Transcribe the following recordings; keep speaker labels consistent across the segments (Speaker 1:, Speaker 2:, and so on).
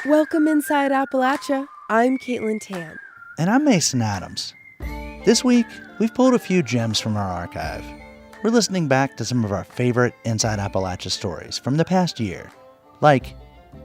Speaker 1: Welcome Inside Appalachia. I'm Caitlin Tan.
Speaker 2: And I'm Mason Adams. This week, we've pulled a few gems from our archive. We're listening back to some of our favorite Inside Appalachia stories from the past year. Like,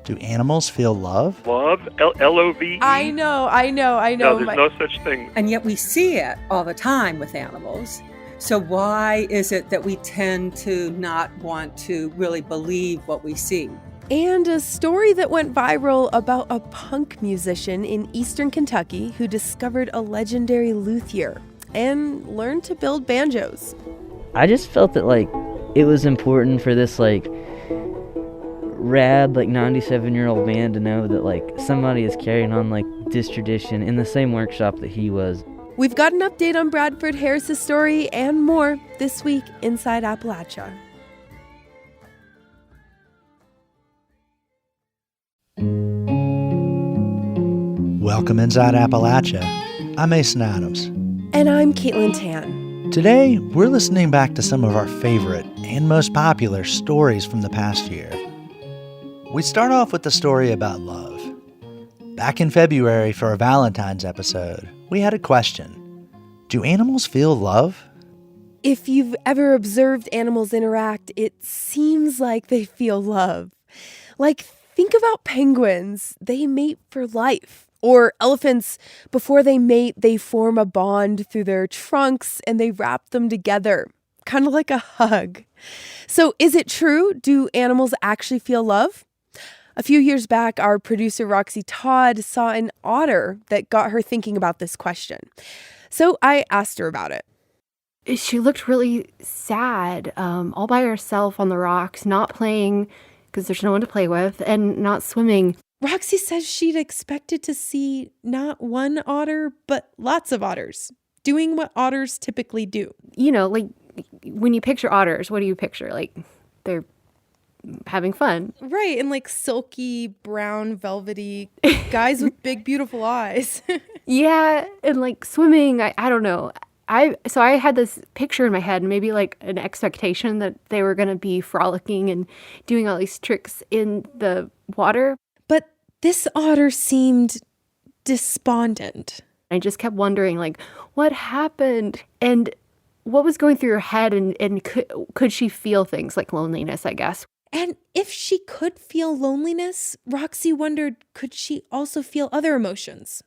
Speaker 2: do animals feel love?
Speaker 3: Love? L-O-V-E?
Speaker 1: I know.
Speaker 3: No, there's no such thing.
Speaker 4: And yet we see it all the time with animals. So why is it that we tend to not want to really believe what we see?
Speaker 1: And a story that went viral about a punk musician in eastern Kentucky who discovered a legendary luthier and learned to build banjos.
Speaker 5: I just felt that, it was important for this, rad, 97-year-old man to know that, somebody is carrying on, this tradition in the same workshop that he was.
Speaker 1: We've got an update on Bradford Harris's story and more this week Inside Appalachia.
Speaker 2: Welcome Inside Appalachia. I'm Mason Adams.
Speaker 1: And I'm Caitlin Tan.
Speaker 2: Today, we're listening back to some of our favorite and most popular stories from the past year. We start off with the story about love. Back in February for our Valentine's episode, we had a question. Do animals feel love?
Speaker 1: If you've ever observed animals interact, it seems like they feel love. Think about penguins. They mate for life. Or elephants, before they mate, they form a bond through their trunks and they wrap them together, kind of like a hug. So is it true? Do animals actually feel love? A few years back, our producer Roxy Todd saw an otter that got her thinking about this question. So I asked her about it.
Speaker 6: She looked really sad, all by herself on the rocks, not playing because there's no one to play with, and not swimming.
Speaker 1: Roxy says she'd expected to see not one otter, but lots of otters, doing what otters typically do.
Speaker 6: You know, when you picture otters, what do you picture? They're having fun.
Speaker 1: Right, and silky, brown, velvety guys with big, beautiful eyes.
Speaker 6: Yeah, and swimming, I don't know. So I had this picture in my head, maybe an expectation that they were going to be frolicking and doing all these tricks in the water.
Speaker 1: But this otter seemed despondent.
Speaker 6: I just kept wondering, what happened? And what was going through her head? And could she feel things like loneliness, I guess?
Speaker 1: And if she could feel loneliness, Roxy wondered, could she also feel other emotions?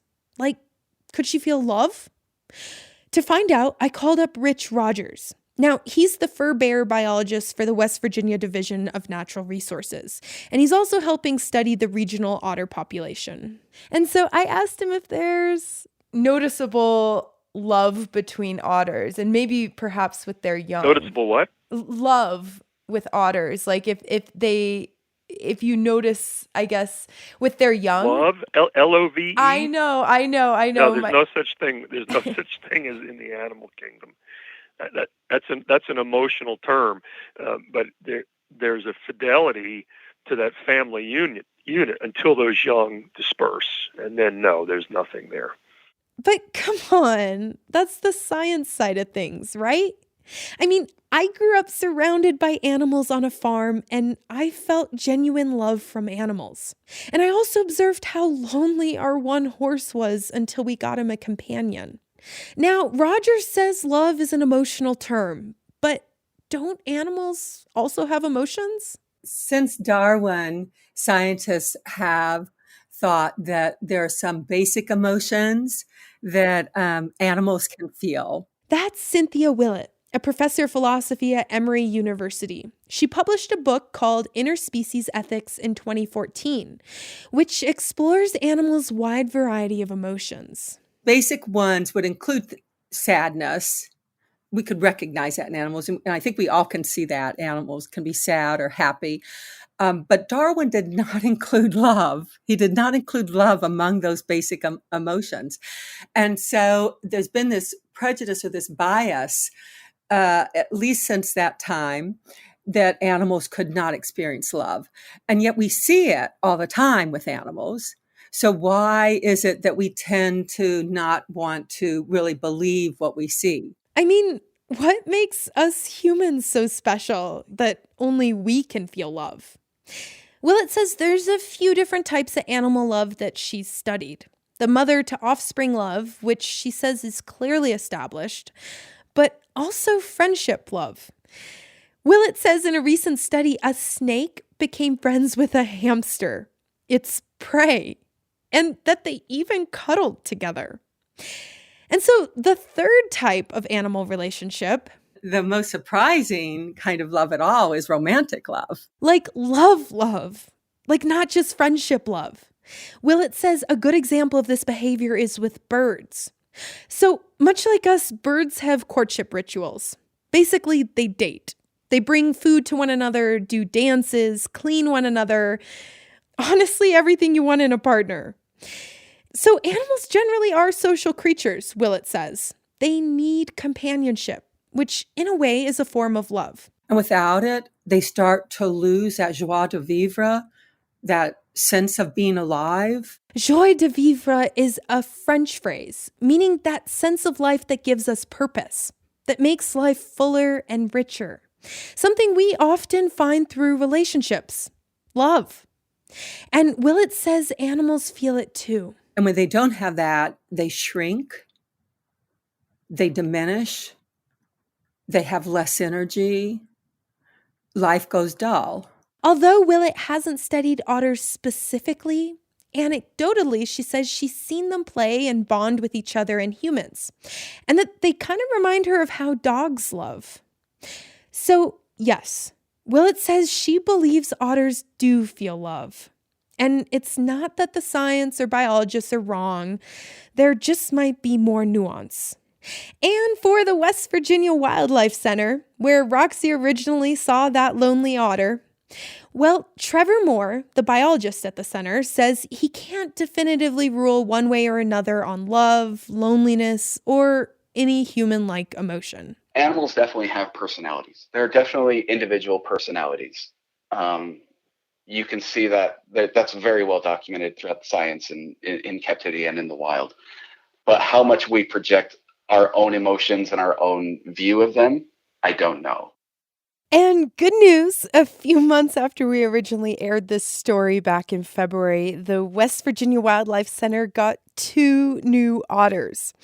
Speaker 1: Could she feel love? To find out, I called up Rich Rogers. Now, he's the fur bearer biologist for the West Virginia Division of Natural Resources, and he's also helping study the regional otter population. And so I asked him if there's noticeable love between otters, and maybe perhaps with their young.
Speaker 3: Noticeable what?
Speaker 1: Love with otters, if you notice, I guess, with their young.
Speaker 3: Love? L-O-V-E?
Speaker 1: I know.
Speaker 3: No, there's no such thing. There's no such thing as in the animal kingdom. That's an emotional term, but there's a fidelity to that family unit until those young disperse, and then no, there's nothing there.
Speaker 1: But come on, that's the science side of things, right? I mean, I grew up surrounded by animals on a farm, and I felt genuine love from animals. And I also observed how lonely our one horse was until we got him a companion. Now, Rogers says love is an emotional term, but don't animals also have emotions?
Speaker 4: Since Darwin, scientists have thought that there are some basic emotions that animals can feel.
Speaker 1: That's Cynthia Willett, a professor of philosophy at Emory University. She published a book called Interspecies Ethics in 2014, which explores animals' wide variety of emotions.
Speaker 4: Basic ones would include sadness. We could recognize that in animals, and I think we all can see that animals can be sad or happy. But Darwin did not include love. He did not include love among those basic emotions. And so there's been this prejudice or this bias, at least since that time, that animals could not experience love. And yet we see it all the time with animals. So why is it that we tend to not want to really believe what we see?
Speaker 1: I mean, what makes us humans so special that only we can feel love? Willett says there's a few different types of animal love that she's studied. The mother to offspring love, which she says is clearly established, but also friendship love. Willett says in a recent study, a snake became friends with a hamster, its prey, and that they even cuddled together. And so the third type of animal relationship,
Speaker 4: the most surprising kind of love at all, is romantic love.
Speaker 1: Like love, like not just friendship love. Willett says a good example of this behavior is with birds. So much like us, birds have courtship rituals. Basically, they date. They bring food to one another, do dances, clean one another. Honestly, everything you want in a partner. So animals generally are social creatures, Willett says. They need companionship, which in a way is a form of love.
Speaker 4: And without it, they start to lose that joie de vivre, that sense of being alive.
Speaker 1: Joie de vivre is a French phrase, meaning that sense of life that gives us purpose, that makes life fuller and richer. Something we often find through relationships, love. And Willett says animals feel it too.
Speaker 4: And when they don't have that, they shrink, they diminish, they have less energy, life goes dull.
Speaker 1: Although Willett hasn't studied otters specifically, anecdotally, she says she's seen them play and bond with each other and humans, and that they kind of remind her of how dogs love. So, yes, Willett says she believes otters do feel love. And it's not that the science or biologists are wrong. There just might be more nuance. And for the West Virginia Wildlife Center, where Roxy originally saw that lonely otter, well, Trevor Moore, the biologist at the center, says he can't definitively rule one way or another on love, loneliness, or any human-like emotion.
Speaker 7: Animals definitely have personalities. There are definitely individual personalities. You can see that's very well documented throughout science and in captivity and in the wild. But how much we project our own emotions and our own view of them, I don't know.
Speaker 1: And good news, a few months after we originally aired this story back in February, the West Virginia Wildlife Center got 2 new otters.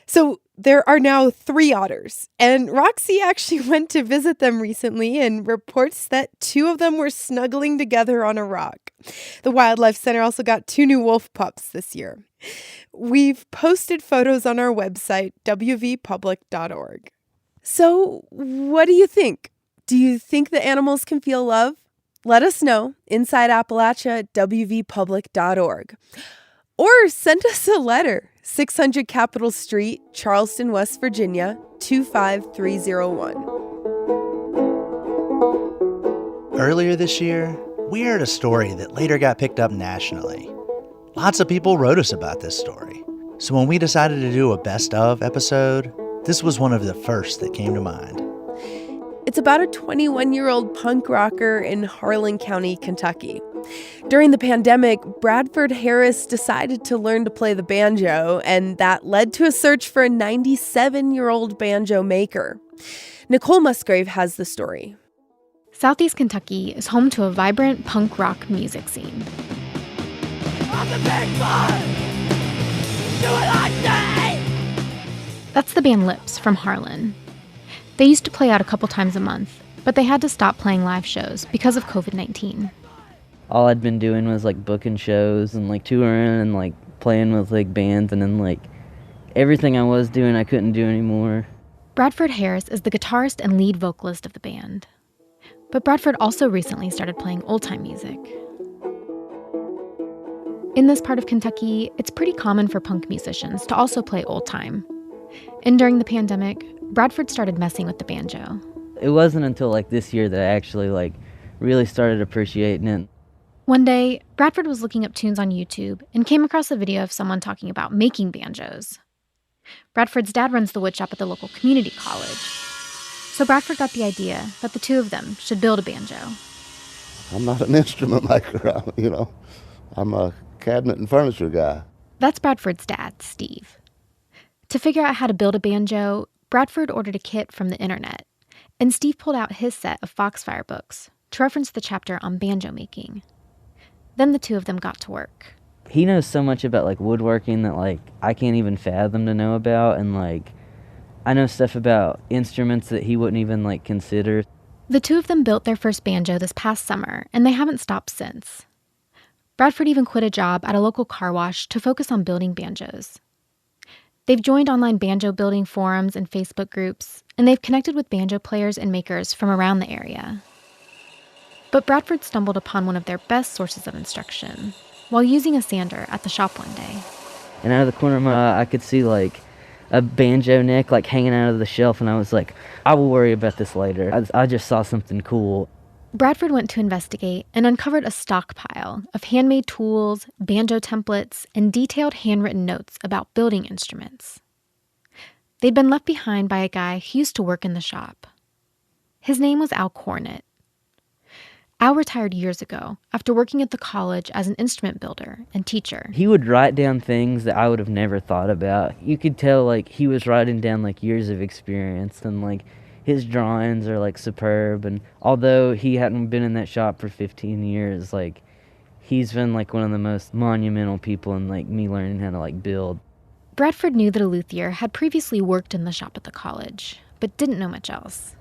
Speaker 1: So there are now 3 otters, and Roxy actually went to visit them recently and reports that 2 of them were snuggling together on a rock. The Wildlife Center also got 2 new wolf pups this year. We've posted photos on our website, wvpublic.org. So what do you think? Do you think that animals can feel love? Let us know. Inside Appalachia at wvpublic.org. Or send us a letter. 600 Capitol Street, Charleston, West Virginia, 25301.
Speaker 2: Earlier this year, we heard a story that later got picked up nationally. Lots of people wrote us about this story. So when we decided to do a best of episode, this was one of the first that came to mind.
Speaker 1: It's about a 21-year-old punk rocker in Harlan County, Kentucky. During the pandemic, Bradford Harris decided to learn to play the banjo, and that led to a search for a 97-year-old banjo maker. Nicole Musgrave has the story.
Speaker 8: Southeast Kentucky is home to a vibrant punk rock music scene. That's the band Lips from Harlan. They used to play out a couple times a month, but they had to stop playing live shows because of COVID-19.
Speaker 5: All I'd been doing was like booking shows and like touring and like playing with like bands, and then like everything I was doing I couldn't do anymore.
Speaker 8: Bradford Harris is the guitarist and lead vocalist of the band. But Bradford also recently started playing old-time music. In this part of Kentucky, it's pretty common for punk musicians to also play old-time. And during the pandemic, Bradford started messing with the banjo.
Speaker 5: It wasn't until like this year that I actually like really started appreciating it.
Speaker 8: One day, Bradford was looking up tunes on YouTube and came across a video of someone talking about making banjos. Bradford's dad runs the wood shop at the local community college. So Bradford got the idea that the two of them should build a banjo.
Speaker 9: I'm not an instrument maker, I'm a cabinet and furniture guy.
Speaker 8: That's Bradford's dad, Steve. To figure out how to build a banjo, Bradford ordered a kit from the internet, and Steve pulled out his set of Foxfire books to reference the chapter on banjo making. Then the two of them got to work.
Speaker 5: He knows so much about like woodworking that like I can't even fathom to know about, and like I know stuff about instruments that he wouldn't even like consider.
Speaker 8: The two of them built their first banjo this past summer, and they haven't stopped since. Bradford even quit a job at a local car wash to focus on building banjos. They've joined online banjo building forums and Facebook groups, and they've connected with banjo players and makers from around the area. But Bradford stumbled upon one of their best sources of instruction while using a sander at the shop one day.
Speaker 5: And out of the corner of my eye, I could see like a banjo neck like hanging out of the shelf, and I was like, I will worry about this later. I just saw something cool.
Speaker 8: Bradford went to investigate and uncovered a stockpile of handmade tools, banjo templates, and detailed handwritten notes about building instruments. They'd been left behind by a guy who used to work in the shop. His name was Al Cornett. Al retired years ago after working at the college as an instrument builder and teacher.
Speaker 5: He would write down things that I would have never thought about. You could tell like he was writing down like years of experience, and like his drawings are like superb. And although he hadn't been in that shop for 15 years, like he's been like one of the most monumental people in like me learning how to like build.
Speaker 8: Bradford knew that a luthier had previously worked in the shop at the college, but didn't know much else.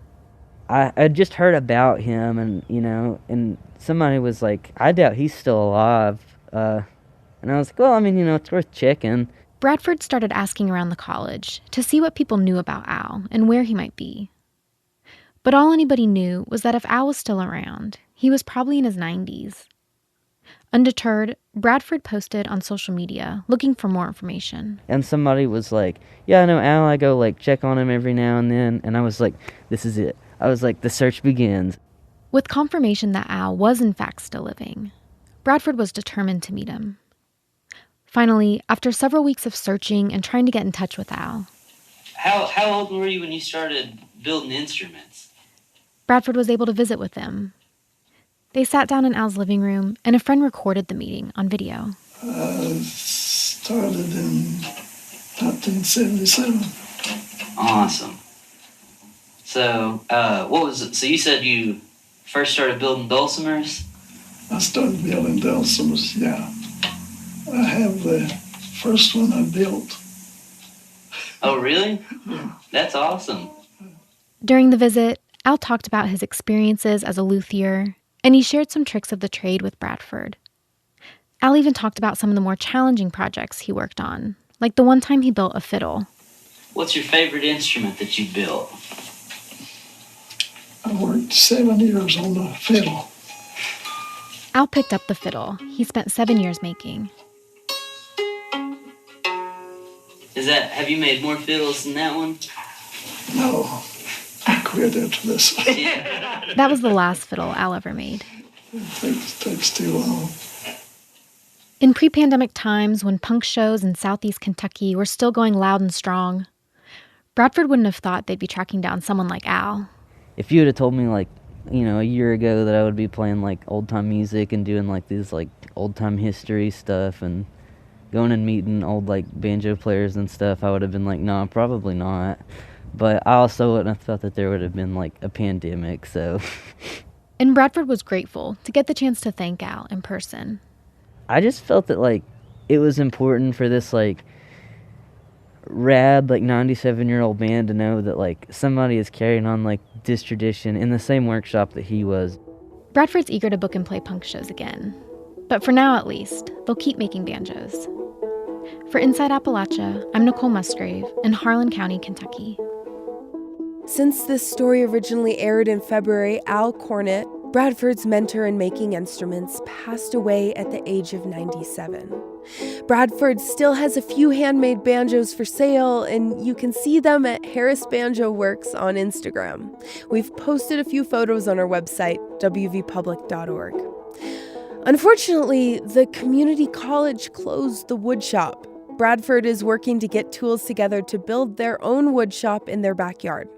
Speaker 5: I just heard about him, and you know, and somebody was like, I doubt he's still alive. And I was like, well, I mean, you know, it's worth checking.
Speaker 8: Bradford started asking around the college to see what people knew about Al and where he might be. But all anybody knew was that if Al was still around, he was probably in his 90s. Undeterred, Bradford posted on social media looking for more information.
Speaker 5: And somebody was like, yeah, I know Al, I go like check on him every now and then. And I was like, this is it. I was like, the search begins.
Speaker 8: With confirmation that Al was in fact still living, Bradford was determined to meet him. Finally, after several weeks of searching and trying to get in touch with Al,
Speaker 10: How old were you when you started building instruments?
Speaker 8: Bradford was able to visit with him. They sat down in Al's living room, and a friend recorded the meeting on video.
Speaker 11: Started in 1977.
Speaker 10: Awesome. So, what was it? So you said you first started building dulcimers?
Speaker 11: I started building dulcimers, yeah. I have the first one I built.
Speaker 10: Oh, really?
Speaker 11: Yeah.
Speaker 10: That's awesome.
Speaker 8: During the visit, Al talked about his experiences as a luthier, and he shared some tricks of the trade with Bradford. Al even talked about some of the more challenging projects he worked on, like the one time he built a fiddle.
Speaker 10: What's your favorite instrument that you built?
Speaker 11: I worked 7 years on the fiddle.
Speaker 8: Al picked up the fiddle he spent 7 years making.
Speaker 10: Have you made more fiddles than that one?
Speaker 11: No, I quit after this one.
Speaker 8: That was the last fiddle Al ever made.
Speaker 11: It takes too long.
Speaker 8: In pre-pandemic times, when punk shows in southeast Kentucky were still going loud and strong, Bradford wouldn't have thought they'd be tracking down someone like Al.
Speaker 5: If you would have told me like, you know, a year ago that I would be playing like old-time music and doing like these like old-time history stuff and going and meeting old like banjo players and stuff, I would have been like, no, probably not. But I also wouldn't have thought that there would have been like a pandemic, so.
Speaker 8: And Bradford was grateful to get the chance to thank Al in person.
Speaker 5: I just felt that like it was important for this like rad like 97-year-old man to know that like somebody is carrying on like this tradition in the same workshop that he was.
Speaker 8: Bradford's eager to book and play punk shows again. But for now, at least, they'll keep making banjos. For Inside Appalachia, I'm Nicole Musgrave in Harlan County, Kentucky.
Speaker 1: Since this story originally aired in February, Al Cornett, Bradford's mentor in making instruments, passed away at the age of 97. Bradford still has a few handmade banjos for sale, and you can see them at Harris Banjo Works on Instagram. We've posted a few photos on our website, wvpublic.org. Unfortunately, the community college closed the woodshop. Bradford is working to get tools together to build their own woodshop in their backyard.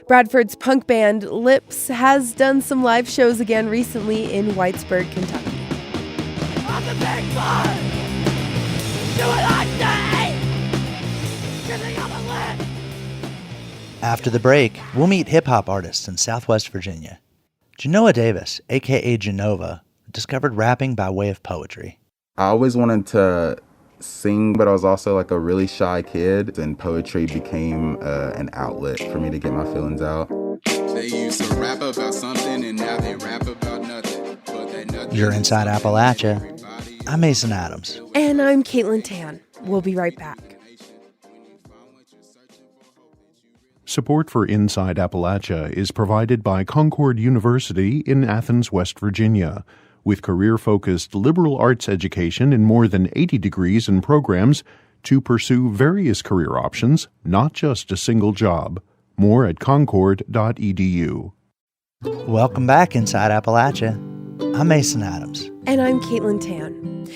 Speaker 1: Bradford's punk band, Lips, has done some live shows again recently in Whitesburg, Kentucky.
Speaker 12: I'm the big boy! Do what I say! You think I'm a lip?
Speaker 2: After the break, we'll meet hip-hop artists in Southwest Virginia. Genoa Davis, a.k.a. Genova, discovered rapping by way of poetry.
Speaker 13: I always wanted to sing, but I was also like a really shy kid, and poetry became an outlet for me to get my feelings out.
Speaker 14: They used to rap about something and now they rap about nothing.
Speaker 2: You're Inside Appalachia. I'm Mason Adams.
Speaker 1: And I'm Caitlin Tan. We'll be right back.
Speaker 15: Support for Inside Appalachia is provided by Concord University in Athens, West Virginia. With career-focused liberal arts education in more than 80 degrees and programs to pursue various career options, not just a single job. More at concord.edu.
Speaker 2: Welcome back, Inside Appalachia. I'm Mason Adams.
Speaker 1: And I'm Caitlin Tan.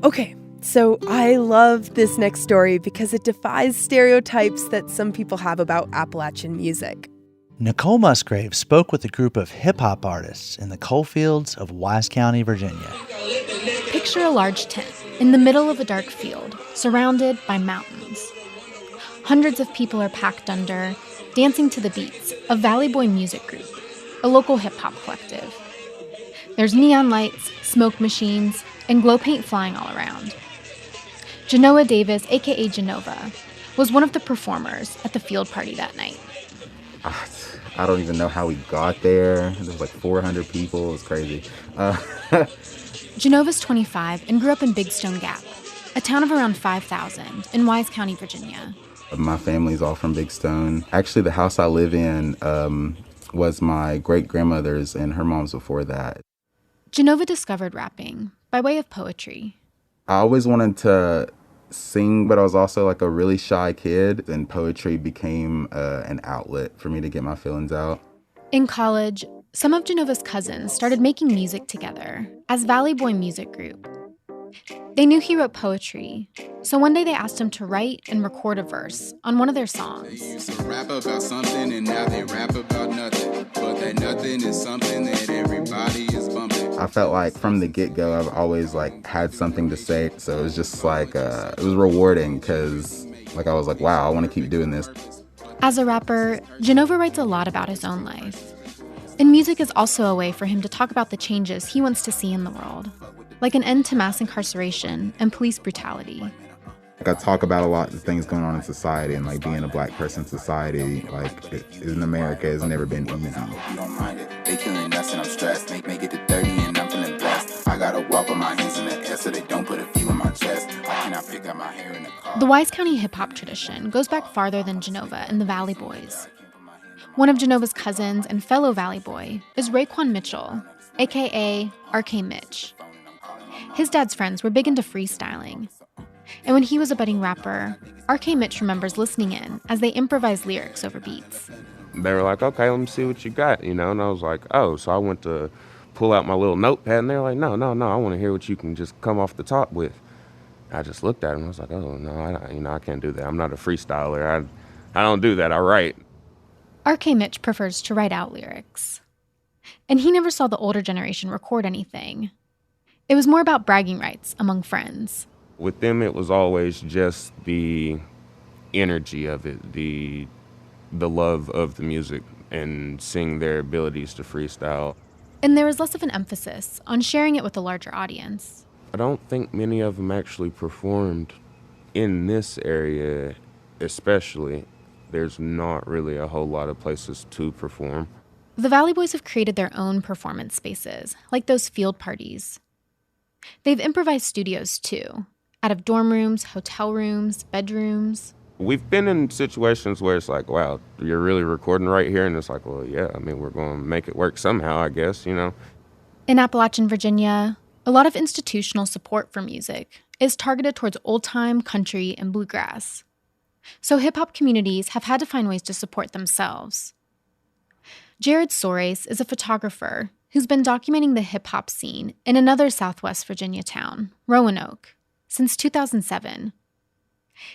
Speaker 1: Okay, so I love this next story because it defies stereotypes that some people have about Appalachian music.
Speaker 2: Nicole Musgrave spoke with a group of hip-hop artists in the coal fields of Wise County, Virginia.
Speaker 8: Picture a large tent in the middle of a dark field, surrounded by mountains. Hundreds of people are packed under, dancing to the beats of Valley Boy Music Group, a local hip-hop collective. There's neon lights, smoke machines, and glow paint flying all around. Genoa Davis, a.k.a. Genova, was one of the performers at the field party that night.
Speaker 13: I don't even know how we got there. There was like 400 people. It was crazy.
Speaker 8: Genova's 25 and grew up in Big Stone Gap, a town of around 5,000 in Wise County, Virginia.
Speaker 13: My family's all from Big Stone. Actually, the house I live in was my great-grandmother's and her mom's before that.
Speaker 8: Genova discovered rapping by way of poetry.
Speaker 13: I always wanted to sing, but I was also like a really shy kid, and poetry became an outlet for me to get my feelings out.
Speaker 8: In college, some of Genova's cousins started making music together as Valley Boy Music Group. They knew he wrote poetry, so one day they asked him to write and record a verse on one of their songs.
Speaker 14: They used to rap about something and now they rap about nothing. But that nothing is something that everybody is bumping.
Speaker 13: I felt like from the get-go, I've always like had something to say, so it was just like it was rewarding because like I was like, wow, I want to keep doing this.
Speaker 8: As a rapper, Genova writes a lot about his own life. And music is also a way for him to talk about the changes he wants to see in the world, like an end to mass incarceration and police brutality.
Speaker 13: Like I talk about a lot of things going on in society, and like being a black person in society, like in America, has never been easy.
Speaker 14: You don't mind it. They killing us and I'm stressed. Make it to 30 and I'm feeling blessed. I gotta walk with my hands in the air so they don't put a few in my chest. I cannot pick up my hair in the car.
Speaker 8: The Wise County hip-hop tradition goes back farther than Genova and the Valley Boys. One of Genova's cousins and fellow Valley Boy is Raekwon Mitchell, a.k.a. R.K. Mitch. His dad's friends were big into freestyling. And when he was a budding rapper, R.K. Mitch remembers listening in as they improvised lyrics over beats.
Speaker 16: They were like, okay, let me see what you got, And I was like, oh, so I went to pull out my little notepad, and they were like, no, I want to hear what you can just come off the top with. I just looked at him, I was like, oh, no, I can't do that. I'm not a freestyler. I don't do that, I write.
Speaker 8: R.K. Mitch prefers to write out lyrics. And he never saw the older generation record anything. It was more about bragging rights among friends.
Speaker 16: With them, it was always just the energy of it, the love of the music, and seeing their abilities to freestyle.
Speaker 8: And there was less of an emphasis on sharing it with a larger audience.
Speaker 16: I don't think many of them actually performed in this area, especially. There's not really a whole lot of places to perform.
Speaker 8: The Valley Boys have created their own performance spaces, like those field parties. They've improvised studios, too, out of dorm rooms, hotel rooms, bedrooms.
Speaker 16: We've been in situations where it's like, wow, you're really recording right here? And it's like, well, yeah, we're going to make it work somehow, I guess,
Speaker 8: In Appalachian, Virginia, a lot of institutional support for music is targeted towards old-time, country, and bluegrass. So hip-hop communities have had to find ways to support themselves. Jared Soares is a photographer who's been documenting the hip-hop scene in another Southwest Virginia town, Roanoke, since 2007.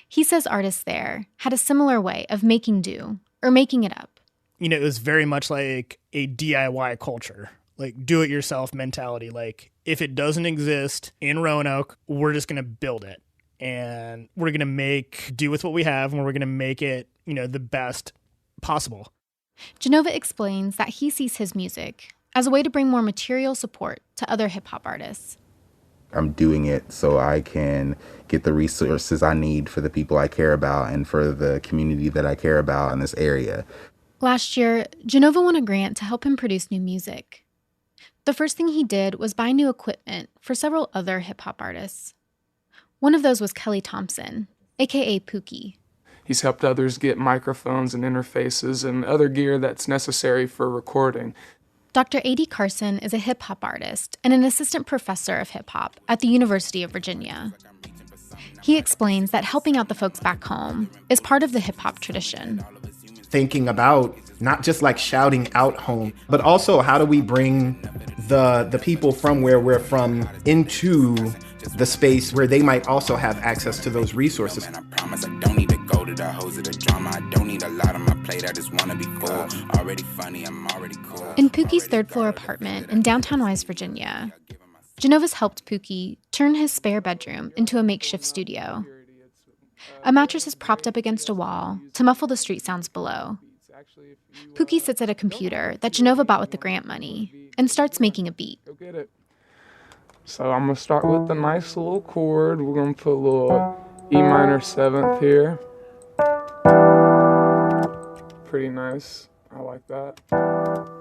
Speaker 8: He says artists there had a similar way of making do, or making it up.
Speaker 17: It was very much like a DIY culture, like do-it-yourself mentality. Like, if it doesn't exist in Roanoke, we're just going to build it. And we're going to do with what we have, and we're going to make it, the best possible.
Speaker 8: Genova explains that he sees his music as a way to bring more material support to other hip-hop artists.
Speaker 13: I'm doing it so I can get the resources I need for the people I care about and for the community that I care about in this area.
Speaker 8: Last year, Genova won a grant to help him produce new music. The first thing he did was buy new equipment for several other hip-hop artists. One of those was Kelly Thompson, a.k.a. Pookie.
Speaker 18: He's helped others get microphones and interfaces and other gear that's necessary for recording.
Speaker 8: Dr. A.D. Carson is a hip-hop artist and an assistant professor of hip-hop at the University of Virginia. He explains that helping out the folks back home is part of the hip-hop tradition.
Speaker 19: Thinking about not just like shouting out home, but also how do we bring the people from where we're from into the space where they might also have access to those resources.
Speaker 14: I promise I don't need to go to the hose of the drama. I don't need a lot on my plate. I just want to be cool. Already funny, I'm already cool.
Speaker 8: In Pookie's third-floor apartment in downtown West Virginia, Genova's helped Pookie turn his spare bedroom into a makeshift studio. A mattress is propped up against a wall to muffle the street sounds below. Pookie sits at a computer that Genova bought with the grant money and starts making a beat.
Speaker 18: So I'm going to start with the nice little chord. We're going to put a little E minor 7th here. Pretty nice. I like that.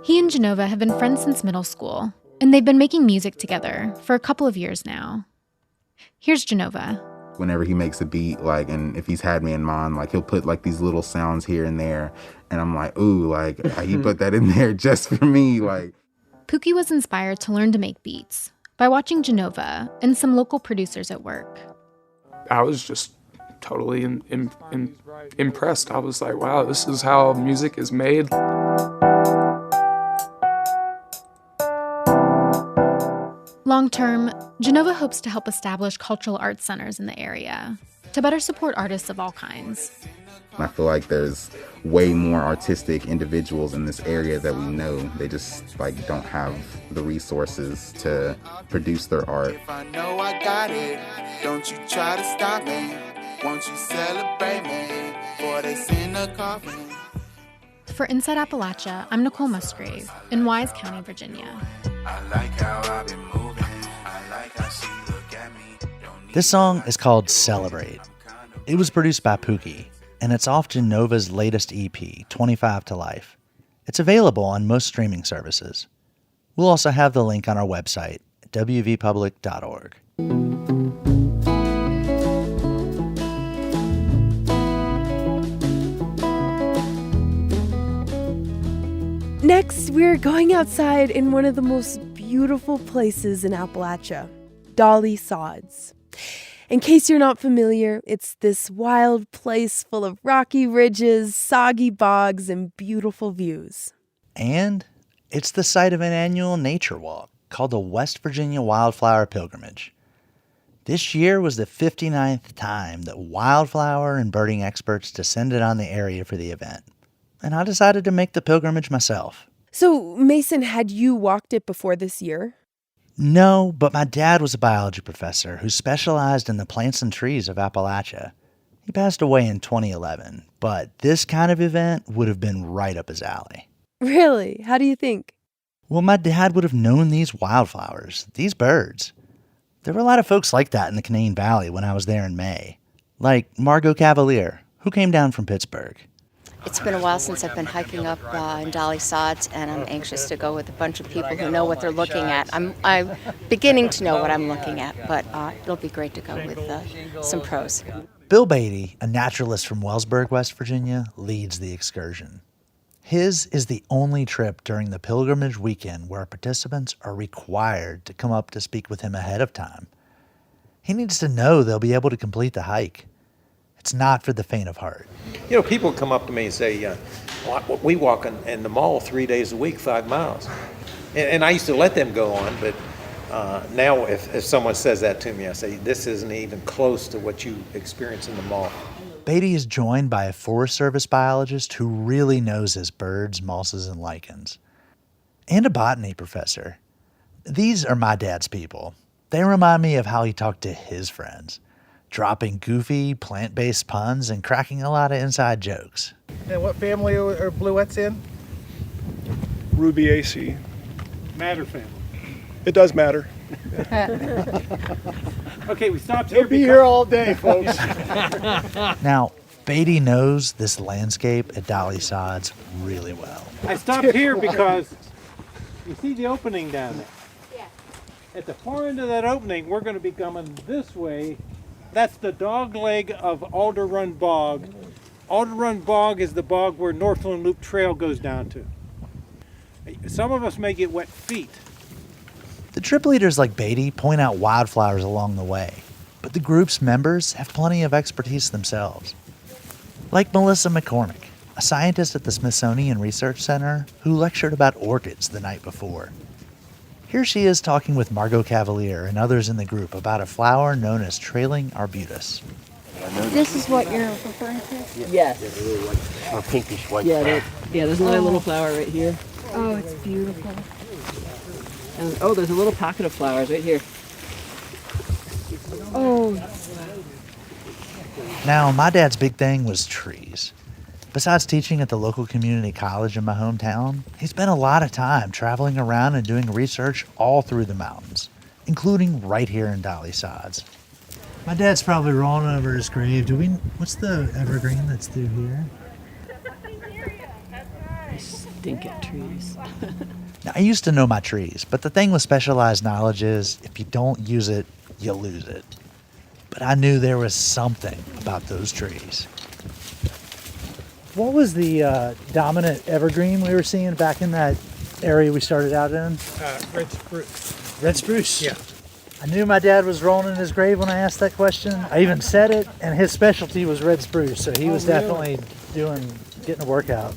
Speaker 8: He and Genova have been friends since middle school, and they've been making music together for a couple of years now. Here's Genova.
Speaker 13: Whenever he makes a beat, like, and if he's had me in mind, like, he'll put like these little sounds here and there, and I'm like, ooh, like, he put that in there just for me, like.
Speaker 8: Pookie was inspired to learn to make beats by watching Genova and some local producers at work.
Speaker 18: I was just totally impressed. I was like, wow, this is how music is made.
Speaker 8: Long-term, Genova hopes to help establish cultural arts centers in the area to better support artists of all kinds.
Speaker 13: I feel like there's way more artistic individuals in this area that we know. They just like don't have the resources to produce their art.
Speaker 14: If I know I got it, don't you try to stop me. Won't you celebrate me for they send a coffin?
Speaker 8: For Inside Appalachia, I'm Nicole Musgrave in Wise County, Virginia.
Speaker 14: I like how I've been moving. I like how she look at me.
Speaker 2: This song is called Celebrate. It was produced by Pookie, and it's off Genova's latest EP, 25 to Life. It's available on most streaming services. We'll also have the link on our website, wvpublic.org.
Speaker 1: Next, we're going outside in one of the most beautiful places in Appalachia, Dolly Sods. In case you're not familiar, it's this wild place full of rocky ridges, soggy bogs, and beautiful views.
Speaker 2: And it's the site of an annual nature walk called the West Virginia Wildflower Pilgrimage. This year was the 59th time that wildflower and birding experts descended on the area for the event. And I decided to make the pilgrimage myself.
Speaker 1: So, Mason, had you walked it before this year?
Speaker 2: No, but my dad was a biology professor who specialized in the plants and trees of Appalachia. He passed away in 2011, but this kind of event would have been right up his alley.
Speaker 1: Really? How do you think?
Speaker 2: Well, my dad would have known these wildflowers, these birds. There were a lot of folks like that in the Canaan Valley when I was there in May. Like Margot Cavalier, who came down from Pittsburgh.
Speaker 20: It's been a while since I've been hiking up in Dolly Sods, and I'm anxious to go with a bunch of people who know what they're looking at. I'm beginning to know what I'm looking at, but it'll be great to go with some pros.
Speaker 2: Bill Beatty, a naturalist from Wellsburg, West Virginia, leads the excursion. His is the only trip during the pilgrimage weekend where participants are required to come up to speak with him ahead of time. He needs to know they'll be able to complete the hike. It's not for the faint of heart.
Speaker 21: You know, people come up to me and say, we walk in the mall 3 days a week, 5 miles. And I used to let them go on, but now if someone says that to me, I say, this isn't even close to what you experience in the mall.
Speaker 2: Beatty is joined by a Forest Service biologist who really knows his birds, mosses, and lichens. And a botany professor. These are my dad's people. They remind me of how he talked to his friends, dropping goofy, plant-based puns and cracking a lot of inside jokes.
Speaker 22: And what family are bluets in?
Speaker 23: Rubiaceae.
Speaker 6: Matter family.
Speaker 22: It does matter.
Speaker 6: Okay, we stopped here.
Speaker 22: He'll be here all day, folks.
Speaker 2: Now, Beatty knows this landscape at Dolly Sods really well.
Speaker 6: I stopped here because you see the opening down there. Yeah. At the far end of that opening, we're going to be coming this way. That's the dog leg of Alder Run Bog. Alder Run Bog is the bog where Northland Loop Trail goes down to. Some of us may get wet feet.
Speaker 2: The trip leaders like Beatty point out wildflowers along the way, but the group's members have plenty of expertise themselves. Like Melissa McCormick, a scientist at the Smithsonian Research Center who lectured about orchids the night before. Here she is talking with Margot Cavalier and others in the group about a flower known as trailing arbutus.
Speaker 23: This is what you're referring to?
Speaker 24: Yes.
Speaker 22: A pinkish white
Speaker 24: Yeah, there's another little flower right here.
Speaker 23: Oh, it's beautiful.
Speaker 24: And there's a little pocket of flowers right here.
Speaker 23: Oh.
Speaker 2: Now, my dad's big thing was trees. Besides teaching at the local community college in my hometown, he spent a lot of time traveling around and doing research all through the mountains, including right here in Dolly Sods. My dad's probably rolling over his grave. What's the evergreen that's through here?
Speaker 24: I stink at trees.
Speaker 2: Now, I used to know my trees, but the thing with specialized knowledge is if you don't use it, you lose it. But I knew there was something about those trees. What was the dominant evergreen we were seeing back in that area we started out in?
Speaker 6: Red spruce.
Speaker 2: Red spruce?
Speaker 6: Yeah.
Speaker 2: I knew my dad was rolling in his grave when I asked that question. I even said it, and his specialty was red spruce, so he was definitely getting a workout.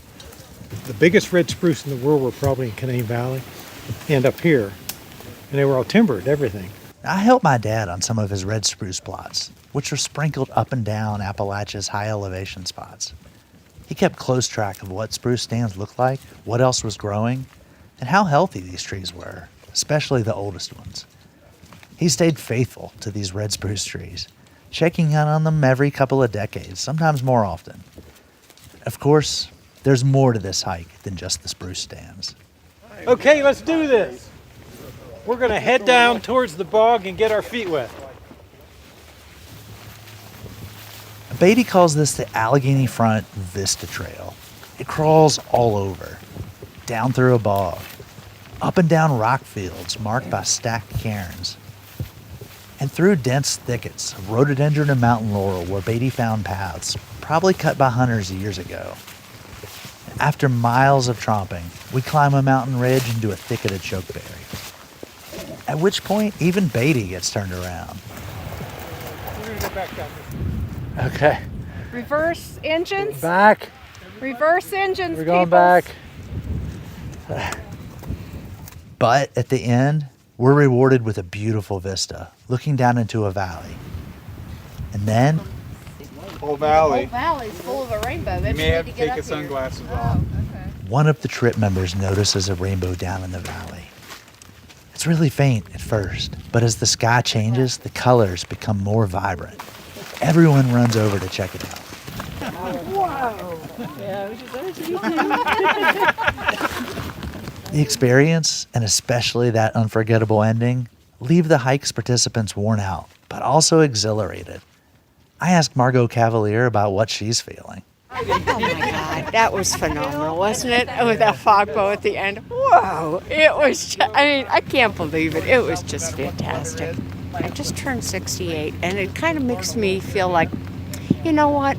Speaker 6: The biggest red spruce in the world were probably in Canaan Valley and up here. And they were all timbered, everything.
Speaker 2: I helped my dad on some of his red spruce plots, which were sprinkled up and down Appalachia's high elevation spots. He kept close track of what spruce stands looked like, what else was growing, and how healthy these trees were, especially the oldest ones. He stayed faithful to these red spruce trees, checking in on them every couple of decades, sometimes more often. Of course, there's more to this hike than just the spruce stands.
Speaker 6: Okay, let's do this. We're going to head down towards the bog and get our feet wet.
Speaker 2: Beatty calls this the Allegheny Front Vista Trail. It crawls all over, down through a bog, up and down rock fields marked by stacked cairns, and through dense thickets of rhododendron and mountain laurel where Beatty found paths, probably cut by hunters years ago. After miles of tromping, we climb a mountain ridge into a thicket of chokeberry. At which point, even Beatty gets turned around.
Speaker 6: We're going to go back down this.
Speaker 2: Okay.
Speaker 23: Reverse engines.
Speaker 2: Back.
Speaker 23: Reverse engines,
Speaker 2: We're going
Speaker 23: peoples.
Speaker 2: back. But at the end, we're rewarded with a beautiful vista, looking down into a valley. And then...
Speaker 25: Whole valley.
Speaker 23: The whole valley's full of a rainbow.
Speaker 25: You may have to take your sunglasses off.
Speaker 23: Okay.
Speaker 2: One of the trip members notices a rainbow down in the valley. It's really faint at first, but as the sky changes, the colors become more vibrant. Everyone runs over to check it out.
Speaker 23: Whoa!
Speaker 24: Yeah, we should
Speaker 2: The experience, and especially that unforgettable ending, leave the hike's participants worn out, but also exhilarated. I asked Margot Cavalier about what she's feeling.
Speaker 20: Oh my God, that was phenomenal, wasn't it? With that fog bow at the end. Whoa! It was just, I can't believe it. It was just fantastic. I just turned 68, and it kind of makes me feel like, you know what?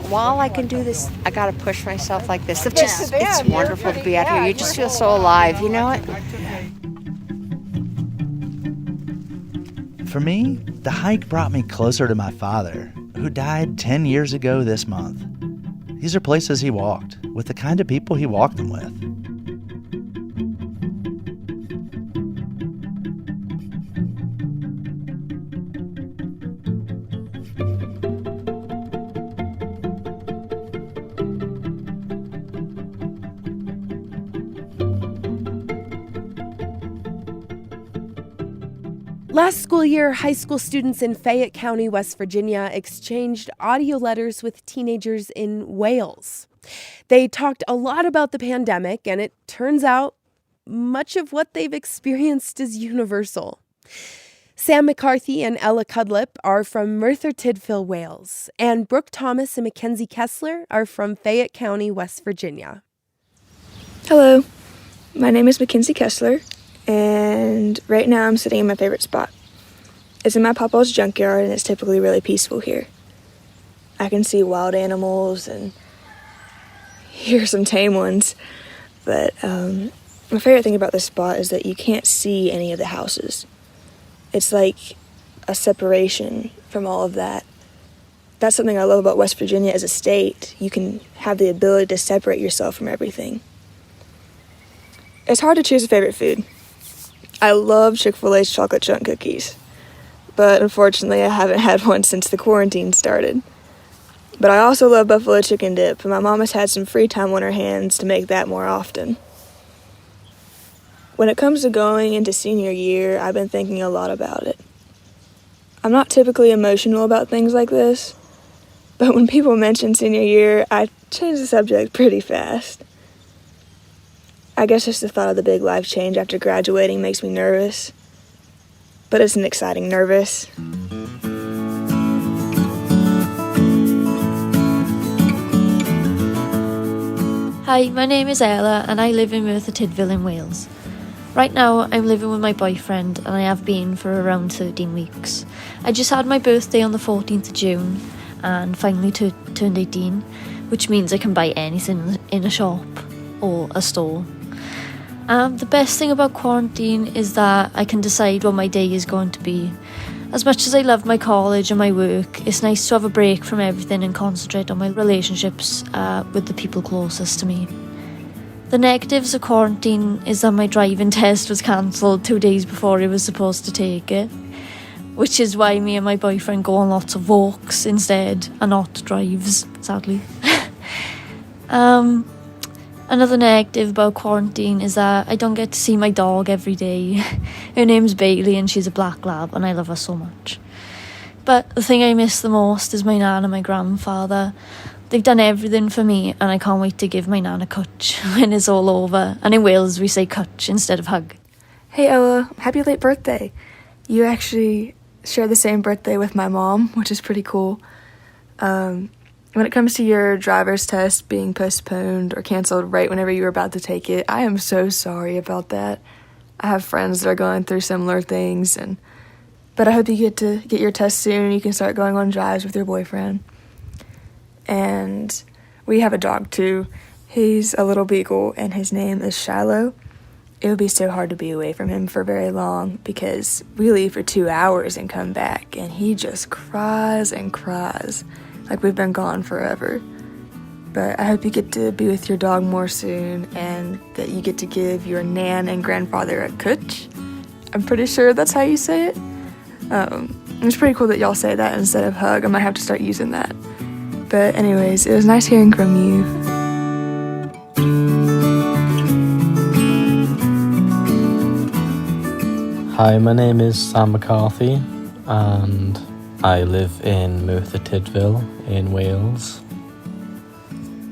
Speaker 20: While I can do this, I got to push myself like this. It's wonderful to be out here. You just feel so alive, you know it?
Speaker 2: For me, the hike brought me closer to my father, who died 10 years ago this month. These are places he walked, with the kind of people he walked them with.
Speaker 1: Last school year, high school students in Fayette County, West Virginia, exchanged audio letters with teenagers in Wales. They talked a lot about the pandemic, and it turns out much of what they've experienced is universal. Sam McCarthy and Ella Cudlip are from Merthyr Tydfil, Wales, and Brooke Thomas and Mackenzie Kessler are from Fayette County, West Virginia.
Speaker 3: Hello, my name is Mackenzie Kessler, and right now I'm sitting in my favorite spot. It's in my papa's junkyard, and it's typically really peaceful here. I can see wild animals and hear some tame ones, but my favorite thing about this spot is that you can't see any of the houses. It's like a separation from all of that. That's something I love about West Virginia as a state. You can have the ability to separate yourself from everything. It's hard to choose a favorite food. I love Chick-fil-A's chocolate chunk cookies, but unfortunately I haven't had one since the quarantine started. But I also love buffalo chicken dip, and my mom has had some free time on her hands to make that more often. When it comes to going into senior year, I've been thinking a lot about it. I'm not typically emotional about things like this, but when people mention senior year, I change the subject pretty fast. I guess just the thought of the big life change after graduating makes me nervous, but it's an exciting nervous.
Speaker 4: Hi, my name is Ella and I live in Merthyr Tydfil in Wales. Right now I'm living with my boyfriend and I have been for around 13 weeks. I just had my birthday on the 14th of June and finally turned 18, which means I can buy anything in a shop or a store. The best thing about quarantine is that I can decide what my day is going to be. As much as I love my college and my work, it's nice to have a break from everything and concentrate on my relationships with the people closest to me. The negatives of quarantine is that my driving test was cancelled 2 days before I was supposed to take it, which is why me and my boyfriend go on lots of walks instead and not drives, sadly. Another negative about quarantine is that I don't get to see my dog every day. Her name's Bailey and she's a black lab and I love her so much. But the thing I miss the most is my nan and my grandfather. They've done everything for me and I can't wait to give my nan a cwtch when it's all over. And in Wales we say cwtch instead of hug.
Speaker 3: Hey Ella, happy late birthday. You actually share the same birthday with my mom, which is pretty cool. When it comes to your driver's test being postponed or canceled right whenever you were about to take it, I am so sorry about that. I have friends that are going through similar things, but I hope you get to get your test soon and you can start going on drives with your boyfriend. And we have a dog too. He's a little beagle and his name is Shiloh. It would be so hard to be away from him for very long because we leave for 2 hours and come back and he just cries and cries like we've been gone forever. But I hope you get to be with your dog more soon and that you get to give your nan and grandfather a cwtch. I'm pretty sure that's how you say it. It's pretty cool that y'all say that instead of hug. I might have to start using that. But anyways, it was nice hearing from you.
Speaker 7: Hi, my name is Sam McCarthy and I live in Merthyr Tydfil in Wales.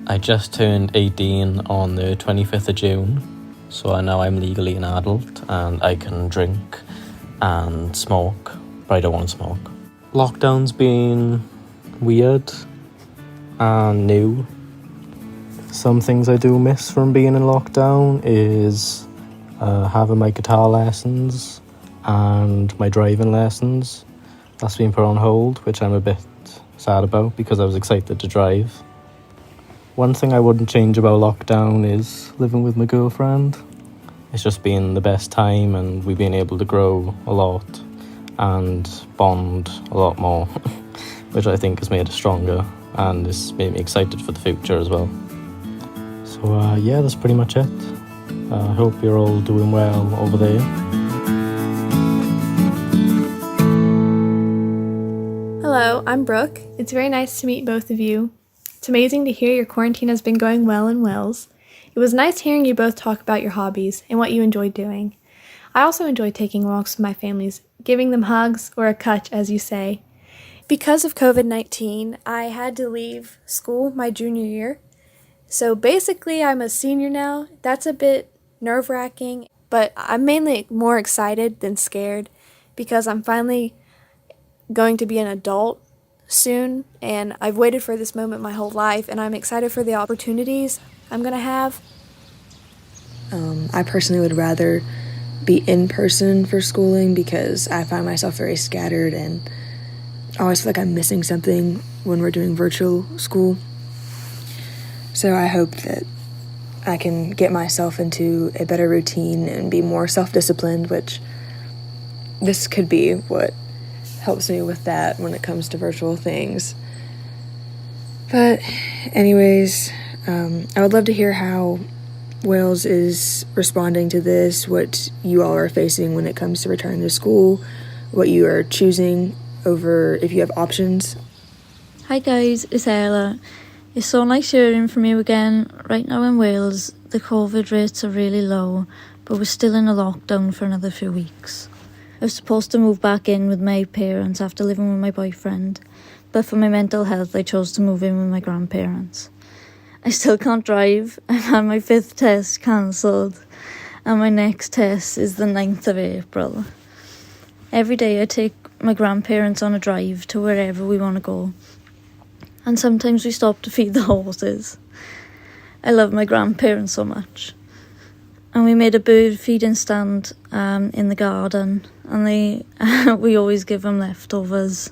Speaker 7: I just turned 18 on the 25th of June, so now I'm legally an adult and I can drink and smoke, but I don't want to smoke. Lockdown's been weird and new. Some things I do miss from being in lockdown is having my guitar lessons and my driving lessons. That's been put on hold, which I'm a bit sad about because I was excited to drive. One thing I wouldn't change about lockdown is living with my girlfriend. It's just been the best time and we've been able to grow a lot and bond a lot more, which I think has made us stronger and has made me excited for the future as well. So yeah, that's pretty much it. I hope you're all doing well over there.
Speaker 9: Hello, I'm Brooke. It's very nice to meet both of you. It's amazing to hear your quarantine has been going well in Wales. It was nice hearing you both talk about your hobbies and what you enjoy doing. I also enjoy taking walks with my families, giving them hugs or a cwtch, as you say. Because of COVID-19, I had to leave school my junior year. So basically, I'm a senior now. That's a bit nerve-wracking, but I'm mainly more excited than scared because I'm finally going to be an adult soon, and I've waited for this moment my whole life, and I'm excited for the opportunities I'm going to have.
Speaker 3: I personally would rather be in person for schooling because I find myself very scattered and I always feel like I'm missing something when we're doing virtual school. So I hope that I can get myself into a better routine and be more self-disciplined, which this could be what helps me with that when it comes to virtual things. But anyways, I would love to hear how Wales is responding to this, what you all are facing when it comes to returning to school, what you are choosing over if you have options.
Speaker 4: Hi guys, it's Ella. It's so nice hearing from you again. Right now in Wales, the COVID rates are really low, but we're still in a lockdown for another few weeks. I was supposed to move back in with my parents after living with my boyfriend, but for my mental health I chose to move in with my grandparents. I still can't drive. I've had my 5th test cancelled, and my next test is the 9th of April. Every day I take my grandparents on a drive to wherever we want to go, and sometimes we stop to feed the horses. I love my grandparents so much. And we made a bird feeding stand in the garden, and we always give them leftovers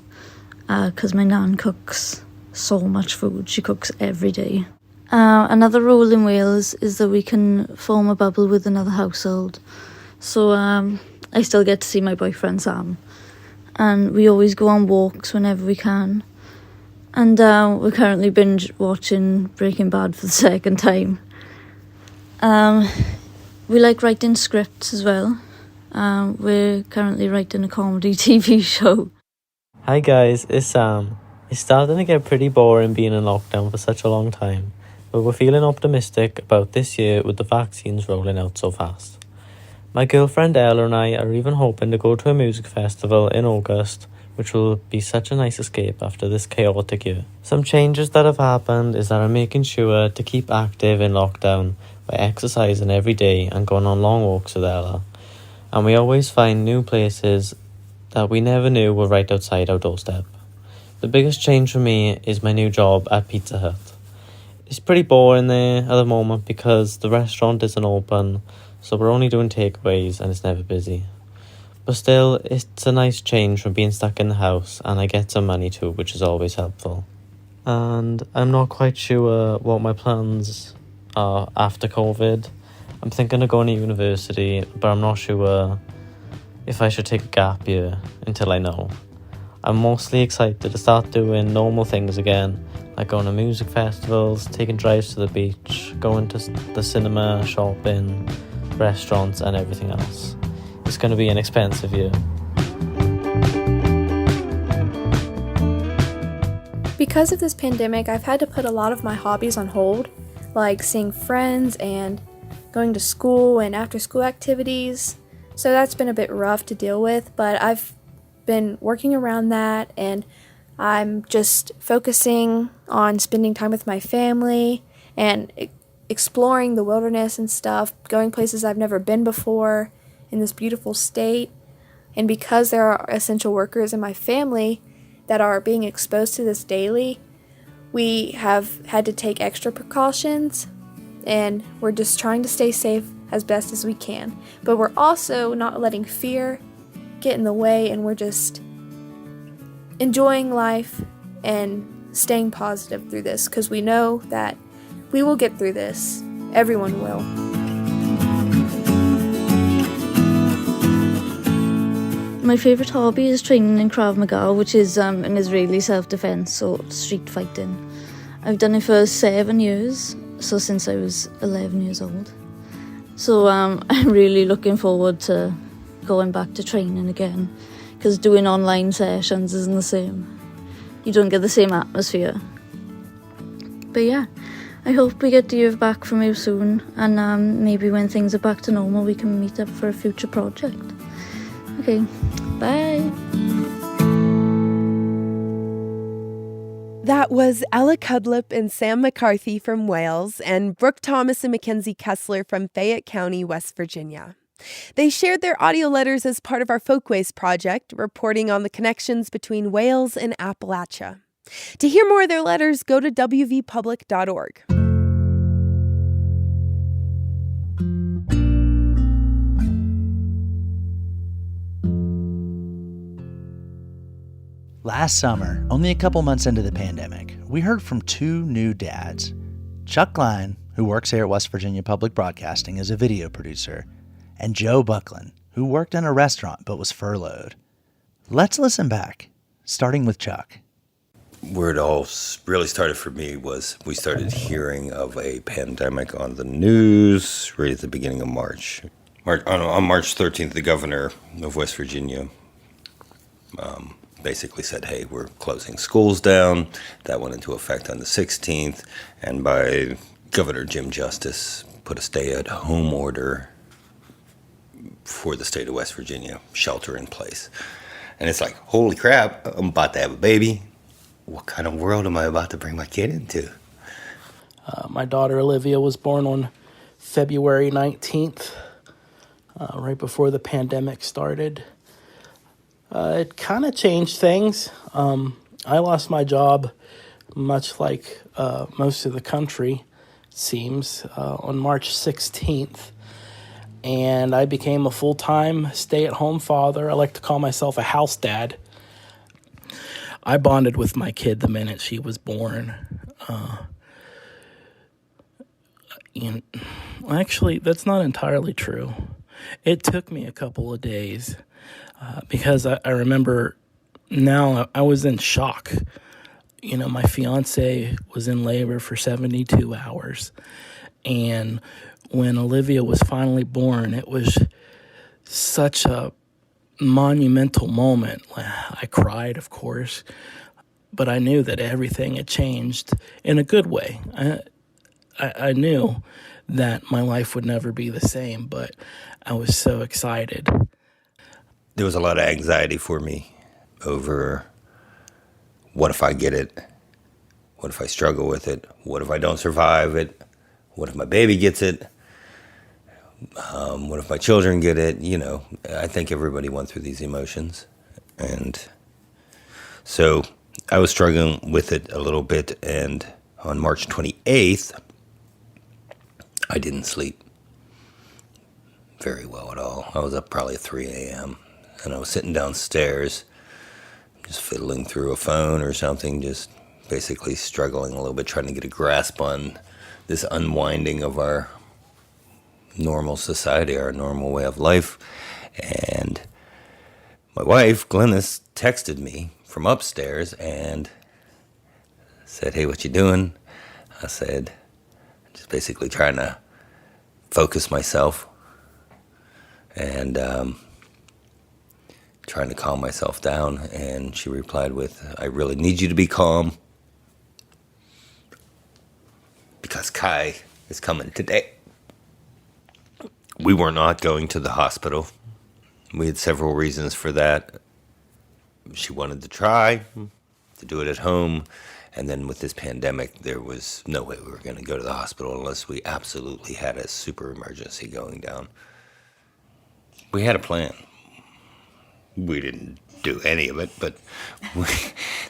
Speaker 4: because my nan cooks so much food. She cooks every day. Another rule in Wales is that we can form a bubble with another household. So I still get to see my boyfriend Sam. And we always go on walks whenever we can. And we're currently binge watching Breaking Bad for the 2nd time. We like writing scripts as well. We're currently writing a comedy TV show.
Speaker 7: Hi guys, it's Sam. It's starting to get pretty boring being in lockdown for such a long time, but we're feeling optimistic about this year with the vaccines rolling out so fast. My girlfriend Ella and I are even hoping to go to a music festival in August, which will be such a nice escape after this chaotic year. Some changes that have happened is that I'm making sure to keep active in lockdown by exercising every day and going on long walks with Ella. And we always find new places that we never knew were right outside our doorstep. The biggest change for me is my new job at Pizza Hut. It's pretty boring there at the moment because the restaurant isn't open, so we're only doing takeaways and it's never busy. But still, it's a nice change from being stuck in the house, and I get some money too, which is always helpful. And I'm not quite sure what my plans are after COVID. I'm thinking of going to university, but I'm not sure if I should take a gap year until I know. I'm mostly excited to start doing normal things again, like going to music festivals, taking drives to the beach, going to the cinema, shopping, restaurants and everything else. It's going to be an expensive year.
Speaker 9: Because of this pandemic, I've had to put a lot of my hobbies on hold, like seeing friends and going to school and after-school activities. So that's been a bit rough to deal with, but I've been working around that, and I'm just focusing on spending time with my family and exploring the wilderness and stuff, going places I've never been before in this beautiful state. And because there are essential workers in my family that are being exposed to this daily, we have had to take extra precautions, and we're just trying to stay safe as best as we can. But we're also not letting fear get in the way, and we're just enjoying life and staying positive through this, because we know that we will get through this. Everyone will.
Speaker 4: My favourite hobby is training in Krav Maga, which is an Israeli self-defense or street fighting. I've done it for 7 years, so since I was 11 years old. So I'm really looking forward to going back to training again, because doing online sessions isn't the same. You don't get the same atmosphere. But yeah, I hope we get to hear back from you soon, and maybe when things are back to normal we can meet up for a future project. Okay, bye.
Speaker 1: That was Ella Cudlip and Sam McCarthy from Wales and Brooke Thomas and Mackenzie Kessler from Fayette County, West Virginia. They shared their audio letters as part of our Folkways project, reporting on the connections between Wales and Appalachia. To hear more of their letters, go to wvpublic.org.
Speaker 2: Last summer, only a couple months into the pandemic, we heard from two new dads. Chuck Klein, who works here at West Virginia Public Broadcasting as a video producer, and Joe Buckland, who worked in a restaurant but was furloughed. Let's listen back, starting with Chuck.
Speaker 5: Where it all really started for me was we started hearing of a pandemic on the news right at the beginning of March. On March 13th, the governor of West Virginia basically said, hey, we're closing schools down. That went into effect on the 16th. And by Governor Jim Justice put a stay-at-home order for the state of West Virginia, shelter in place. And it's like, holy crap, I'm about to have a baby. What kind of world am I about to bring my kid into?
Speaker 10: My daughter Olivia was born on February 19th, right before the pandemic started. It kind of changed things. I lost my job, much like most of the country, it seems, on March 16th. And I became a full-time stay-at-home father. I like to call myself a house dad. I bonded with my kid the minute she was born. Actually, that's not entirely true. It took me a couple of days because I remember now I was in shock. You know, my fiance was in labor for 72 hours. And when Olivia was finally born, it was such a monumental moment. I cried, of course, but I knew that everything had changed in a good way. I knew that my life would never be the same, but I was so excited.
Speaker 5: There was a lot of anxiety for me over what if I get it? What if I struggle with it? What if I don't survive it? What if my baby gets it? What if my children get it? You know, I think everybody went through these emotions. And so I was struggling with it a little bit. And on March 28th, I didn't sleep very well at all. I was up probably at 3 a.m. and I was sitting downstairs, just fiddling through a phone or something, just basically struggling a little bit, trying to get a grasp on this unwinding of our normal society, our normal way of life. And my wife, Glennis, texted me from upstairs and said, hey, what you doing? I said, just basically trying to focus myself and trying to calm myself down. And she replied with, I really need you to be calm because Kai is coming today. We were not going to the hospital. We had several reasons for that. She wanted to try to do it at home. And then with this pandemic, there was no way we were going to go to the hospital unless we absolutely had a super emergency going down. We had a plan. We didn't do any of it, but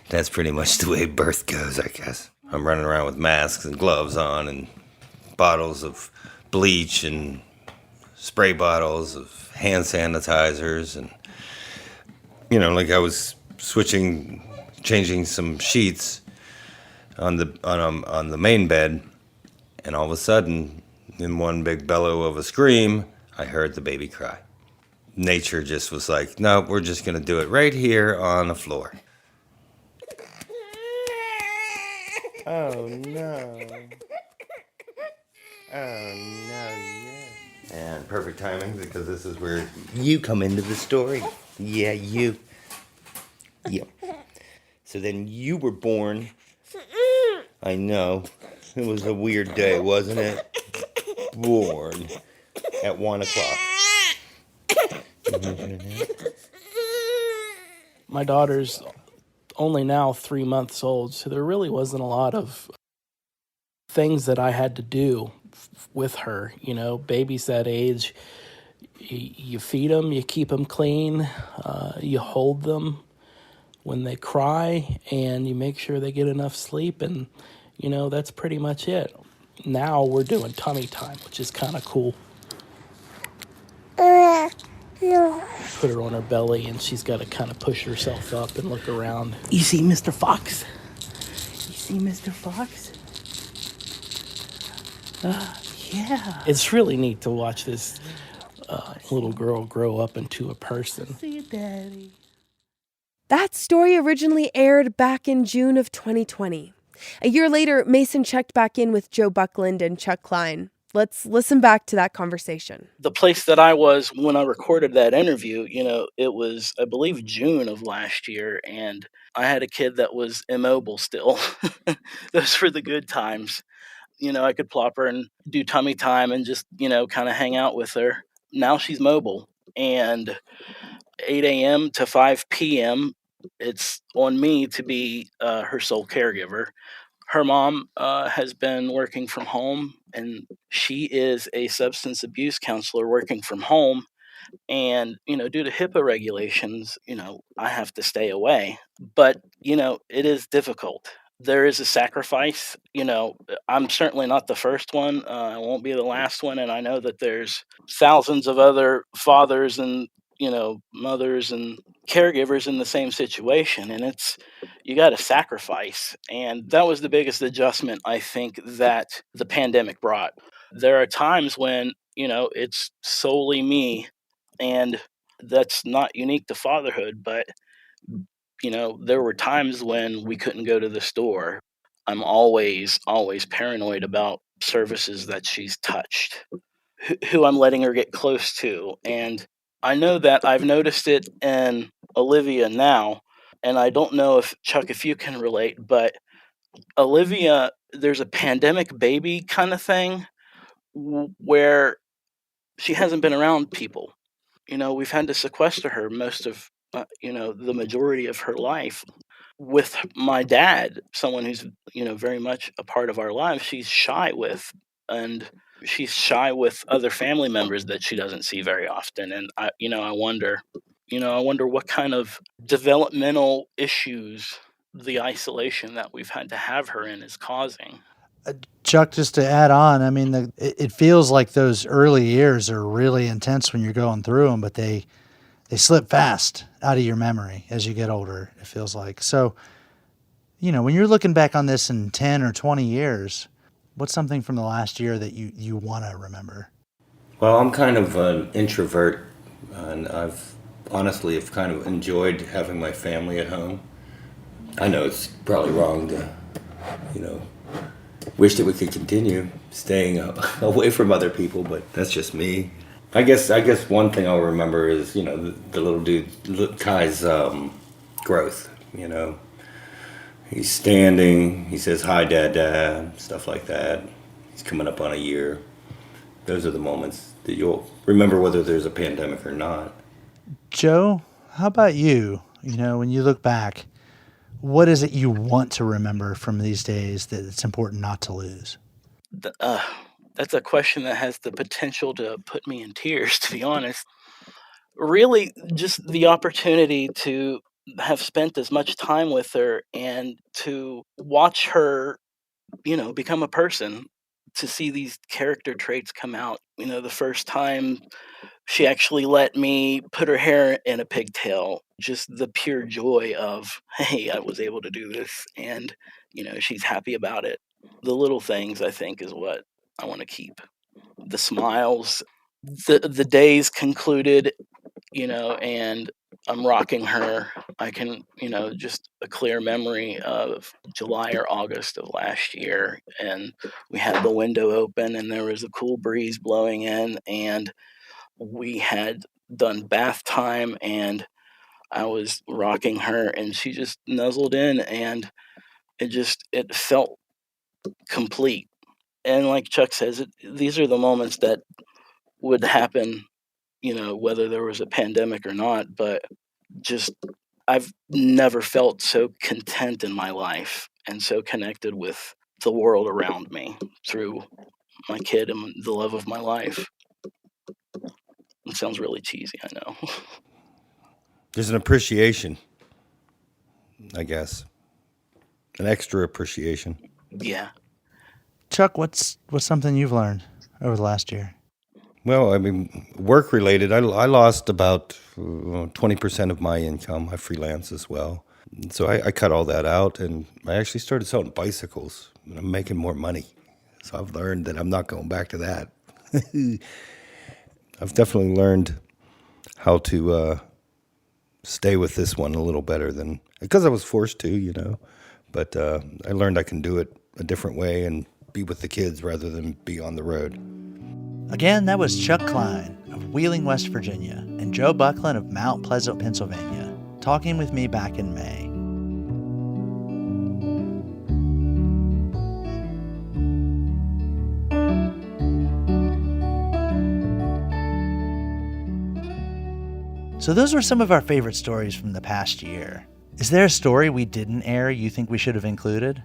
Speaker 5: that's pretty much the way birth goes, I guess. I'm running around with masks and gloves on and bottles of bleach and spray bottles of hand sanitizers. And, you know, like I was changing some sheets on the main bed, and all of a sudden, in one big bellow of a scream, I heard the baby cry. Nature just was like, no, we're just going to do it right here on the floor. Oh, no. Oh, no, yeah. And perfect timing, because this is where you come into the story. Yeah, you. Yep. So then you were born. I know. It was a weird day, wasn't it? Born at 1 o'clock.
Speaker 10: My daughter's only now 3 months old, so there really wasn't a lot of things that I had to do with her. You know, babies that age, you feed them, you keep them clean, you hold them when they cry, and you make sure they get enough sleep, and, you know, that's pretty much it. Now we're doing tummy time, which is kind of cool. Put her on her belly, and she's got to kind of push herself up and look around. You see Mr. Fox? You see Mr. Fox? Yeah. It's really neat to watch this little girl grow up into a person.
Speaker 1: See you, Daddy. That story originally aired back in June of 2020. A year later, Mason checked back in with Joe Buckland and Chuck Klein. Let's listen back to that conversation.
Speaker 10: The place that I was when I recorded that interview, you know, it was, I believe, June of last year, and I had a kid that was immobile still. Those were the good times. You know, I could plop her and do tummy time and just, you know, kind of hang out with her. Now she's mobile, and 8 a.m. to 5 p.m., it's on me to be her sole caregiver. Her mom has been working from home, and she is a substance abuse counselor working from home. And, you know, due to HIPAA regulations, you know, I have to stay away. But, you know, it is difficult. There is a sacrifice. You know, I'm certainly not the first one. I won't be the last one. And I know that there's thousands of other fathers and, you know, mothers and caregivers in the same situation. And it's, you got to sacrifice. And that was the biggest adjustment I think that the pandemic brought. There are times when, you know, it's solely me, and that's not unique to fatherhood, but, you know, there were times when we couldn't go to the store. I'm always paranoid about services that she's touched, who I'm letting her get close to. And I know that I've noticed it in Olivia now, and I don't know if, Chuck, if you can relate, but Olivia, there's a pandemic baby kind of thing where she hasn't been around people. You know, we've had to sequester her most of, you know, the majority of her life. With my dad, someone who's, you know, very much a part of our lives, she's shy with, and she's shy with other family members that she doesn't see very often. And I wonder, what kind of developmental issues the isolation that we've had to have her in is causing.
Speaker 2: Chuck, just to add on, I mean, it feels like those early years are really intense when you're going through them, but they slip fast out of your memory as you get older, it feels like. So, you know, when you're looking back on this in 10 or 20 years, what's something from the last year that you want to remember?
Speaker 5: Well, I'm kind of an introvert, and I've honestly have kind of enjoyed having my family at home. I know it's probably wrong to, you know, wish that we could continue staying away from other people, but that's just me. I guess one thing I'll remember is, you know, the little dude, Kai's growth. You know, he's standing, he says hi, dad, stuff like that. He's coming up on a year. Those are the moments that you'll remember, whether there's a pandemic or not.
Speaker 2: Joe, how about you? You know, when you look back, what is it you want to remember from these days that it's important not to lose?
Speaker 10: That's a question that has the potential to put me in tears, to be honest. Really, just the opportunity to have spent as much time with her and to watch her, you know, become a person, to see these character traits come out. You know, the first time she actually let me put her hair in a pigtail, just the pure joy of, hey, I was able to do this, and, you know, she's happy about it. The little things, I think, is what I want to keep. The smiles, the days concluded, you know, and I'm rocking her. I can, you know, just a clear memory of July or August of last year, and we had the window open and there was a cool breeze blowing in, and we had done bath time, and I was rocking her, and she just nuzzled in, and it felt complete. And like Chuck says, these are the moments that would happen, you know, whether there was a pandemic or not. But just, I've never felt so content in my life and so connected with the world around me through my kid and the love of my life. It sounds really cheesy, I know.
Speaker 5: There's an appreciation, I guess. An extra appreciation.
Speaker 10: Yeah.
Speaker 2: Chuck, what's something you've learned over the last year?
Speaker 5: Well, I mean, work-related, I lost about 20% of my income. I freelance as well. So I cut all that out, and I actually started selling bicycles. And I'm making more money. So I've learned that I'm not going back to that. I've definitely learned how to stay with this one a little better than, because I was forced to, you know. But I learned I can do it a different way and be with the kids rather than be on the road.
Speaker 2: Again, that was Chuck Klein of Wheeling, West Virginia, and Joe Buckland of Mount Pleasant, Pennsylvania, talking with me back in May. So those were some of our favorite stories from the past year. Is there a story we didn't air you think we should have included?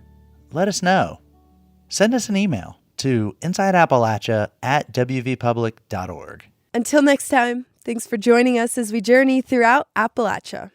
Speaker 2: Let us know. Send us an email to insideappalachia@wvpublic.org.
Speaker 1: Until next time, thanks for joining us as we journey throughout Appalachia.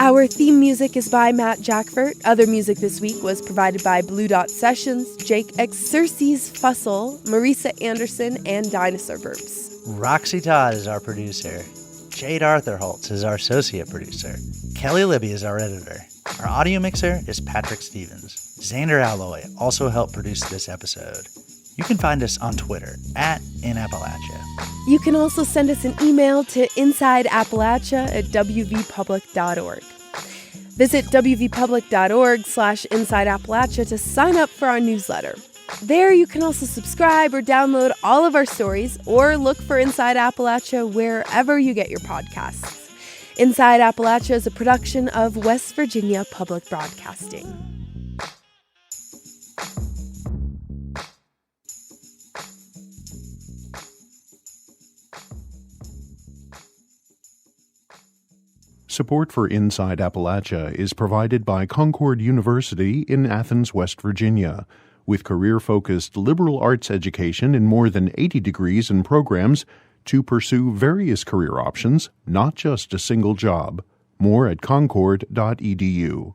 Speaker 1: Our theme music is by Matt Jackford. Other music this week was provided by Blue Dot Sessions, Jake Xerxes Fussell, Marisa Anderson, and Dinosaur Burps.
Speaker 2: Roxy Todd is our producer. Jade Arthur-Holtz is our associate producer. Kelly Libby is our editor. Our audio mixer is Patrick Stevens. Xander Alloy also helped produce this episode. You can find us on Twitter @InAppalachia.
Speaker 1: You can also send us an email to insideappalachia@wvpublic.org. Visit wvpublic.org/InsideAppalachia to sign up for our newsletter. There you can also subscribe or download all of our stories or look for Inside Appalachia wherever you get your podcasts. Inside Appalachia is a production of West Virginia Public Broadcasting.
Speaker 11: Support for Inside Appalachia is provided by Concord University in Athens, West Virginia, with career-focused liberal arts education in more than 80 degrees and programs to pursue various career options, not just a single job. More at concord.edu.